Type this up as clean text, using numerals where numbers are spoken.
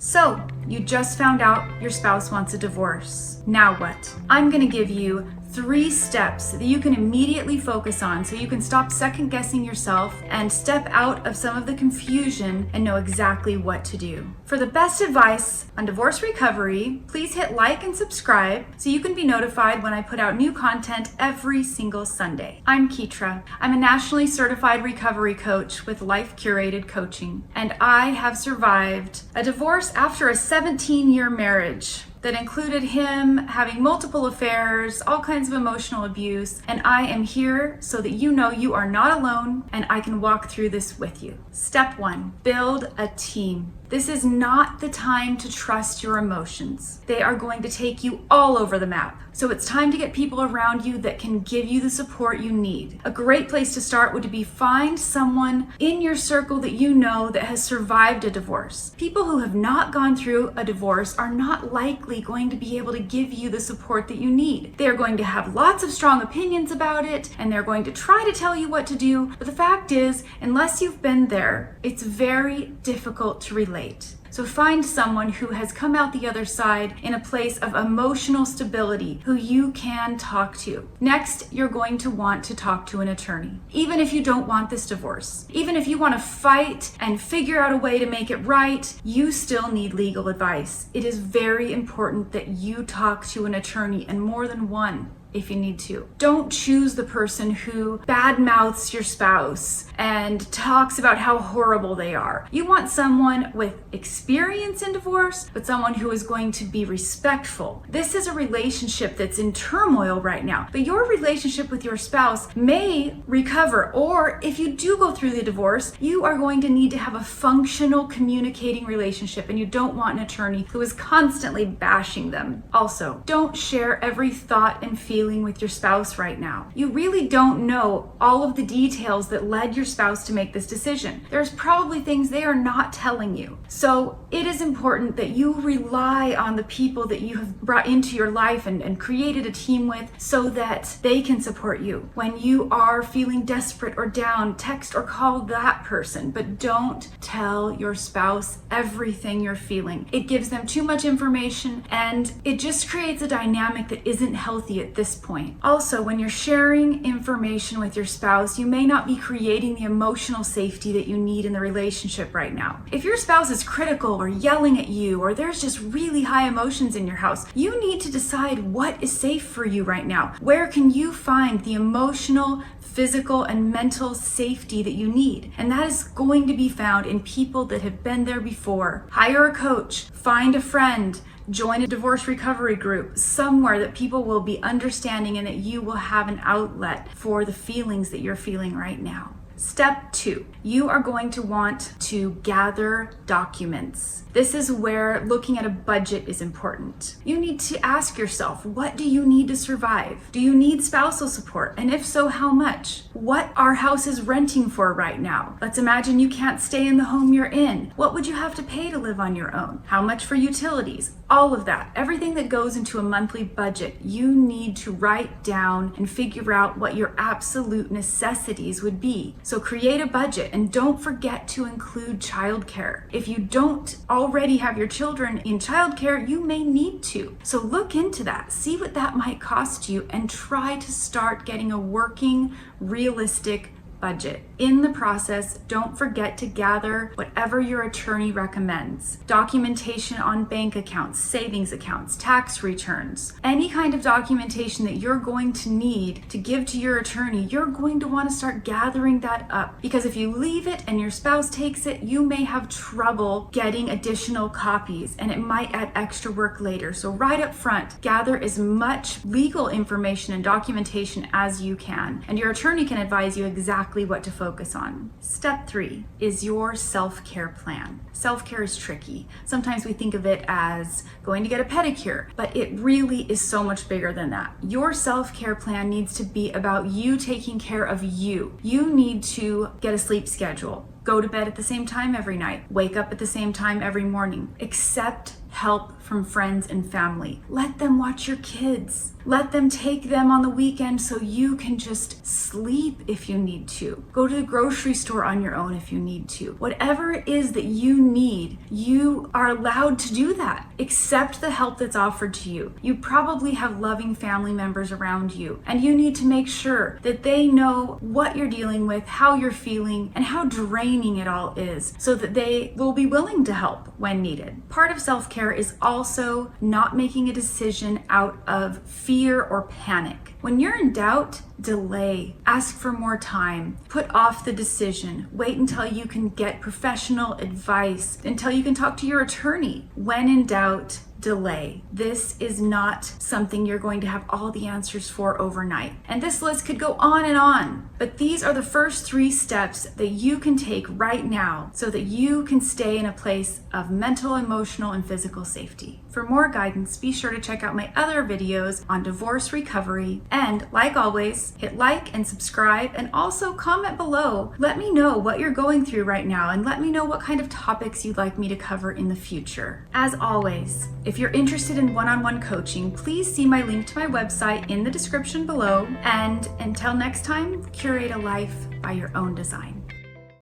So, you just found out your spouse wants a divorce. Now what? I'm gonna give you 3 steps that you can immediately focus on so you can stop second guessing yourself and step out of some of the confusion and know exactly what to do. For the best advice on divorce recovery, please hit like and subscribe so you can be notified when I put out new content every single Sunday. I'm Ketra. I'm a nationally certified recovery coach with Life Curated Coaching, and I have survived a divorce after a 17-year marriage that included him having multiple affairs, all kinds of emotional abuse, and I am here so that you know you are not alone and I can walk through this with you. Step 1, build a team. This is not the time to trust your emotions. They are going to take you all over the map. So it's time to get people around you that can give you the support you need. A great place to start would be find someone in your circle that you know that has survived a divorce. People who have not gone through a divorce are not likely going to be able to give you the support that you need. They are going to have lots of strong opinions about it, and they're going to try to tell you what to do, but the fact is, unless you've been there, it's very difficult to relate. So find someone who has come out the other side in a place of emotional stability, who you can talk to. Next, you're going to want to talk to an attorney. Even if you don't want this divorce, even if you want to fight and figure out a way to make it right, you still need legal advice. It is very important that you talk to an attorney, and more than one if you need to. Don't choose the person who badmouths your spouse and talks about how horrible they are. You want someone with experience in divorce, but someone who is going to be respectful. This is a relationship that's in turmoil right now, but your relationship with your spouse may recover, or if you do go through the divorce, you are going to need to have a functional communicating relationship, and you don't want an attorney who is constantly bashing them. Also, don't share every thought and feeling with your spouse right now. You really don't know all of the details that led your spouse to make this decision. There's probably things they are not telling you. So it is important that you rely on the people that you have brought into your life and created a team with so that they can support you. When you are feeling desperate or down, text or call that person, but don't tell your spouse everything you're feeling. It gives them too much information, and it just creates a dynamic that isn't healthy at this point. Also, when you're sharing information with your spouse, you may not be creating the emotional safety that you need in the relationship right now. If your spouse is critical or yelling at you, or there's just really high emotions in your house, you need to decide what is safe for you right now. Where can you find the emotional, physical, and mental safety that you need? And that is going to be found in people that have been there before. Hire a coach, find a friend, join a divorce recovery group, somewhere that people will be understanding and that you will have an outlet for the feelings that you're feeling right now. Step 2, you are going to want to gather documents. This is where looking at a budget is important. You need to ask yourself, what do you need to survive? Do you need spousal support? And if so, how much? What are houses renting for right now? Let's imagine you can't stay in the home you're in. What would you have to pay to live on your own? How much for utilities? All of that, everything that goes into a monthly budget, you need to write down and figure out what your absolute necessities would be. So create a budget, and don't forget to include childcare. If you don't already have your children in childcare, you may need to. So look into that, see what that might cost you, and try to start getting a working, realistic budget. In the process, don't forget to gather whatever your attorney recommends. Documentation on bank accounts, savings accounts, tax returns, any kind of documentation that you're going to need to give to your attorney, you're going to want to start gathering that up, because if you leave it and your spouse takes it, you may have trouble getting additional copies, and it might add extra work later. So right up front, gather as much legal information and documentation as you can, and your attorney can advise you exactly what to focus on. Step 3 is your self-care plan. Self-care is tricky. Sometimes we think of it as going to get a pedicure, but it really is so much bigger than that. Your self-care plan needs to be about you taking care of you. You need to get a sleep schedule. Go to bed at the same time every night. Wake up at the same time every morning. Accept help from friends and family. Let them watch your kids. Let them take them on the weekend so you can just sleep if you need to. Go to the grocery store on your own if you need to. Whatever it is that you need, you are allowed to do that. Accept the help that's offered to you. You probably have loving family members around you, and you need to make sure that they know what you're dealing with, how you're feeling, and how draining it all is, so that they will be willing to help when needed. Part of self-care is also not making a decision out of fear or panic. When you're in doubt, delay, ask for more time, put off the decision, wait until you can get professional advice, until you can talk to your attorney. When in doubt, delay. This is not something you're going to have all the answers for overnight. And this list could go on, but these are the first 3 steps that you can take right now so that you can stay in a place of mental, emotional, and physical safety. For more guidance, be sure to check out my other videos on divorce recovery. And like always, hit like and subscribe, and also comment below. Let me know what you're going through right now, and let me know what kind of topics you'd like me to cover in the future. As always, if you're interested in one-on-one coaching, please see my link to my website in the description below. And until next time, curate a life by your own design.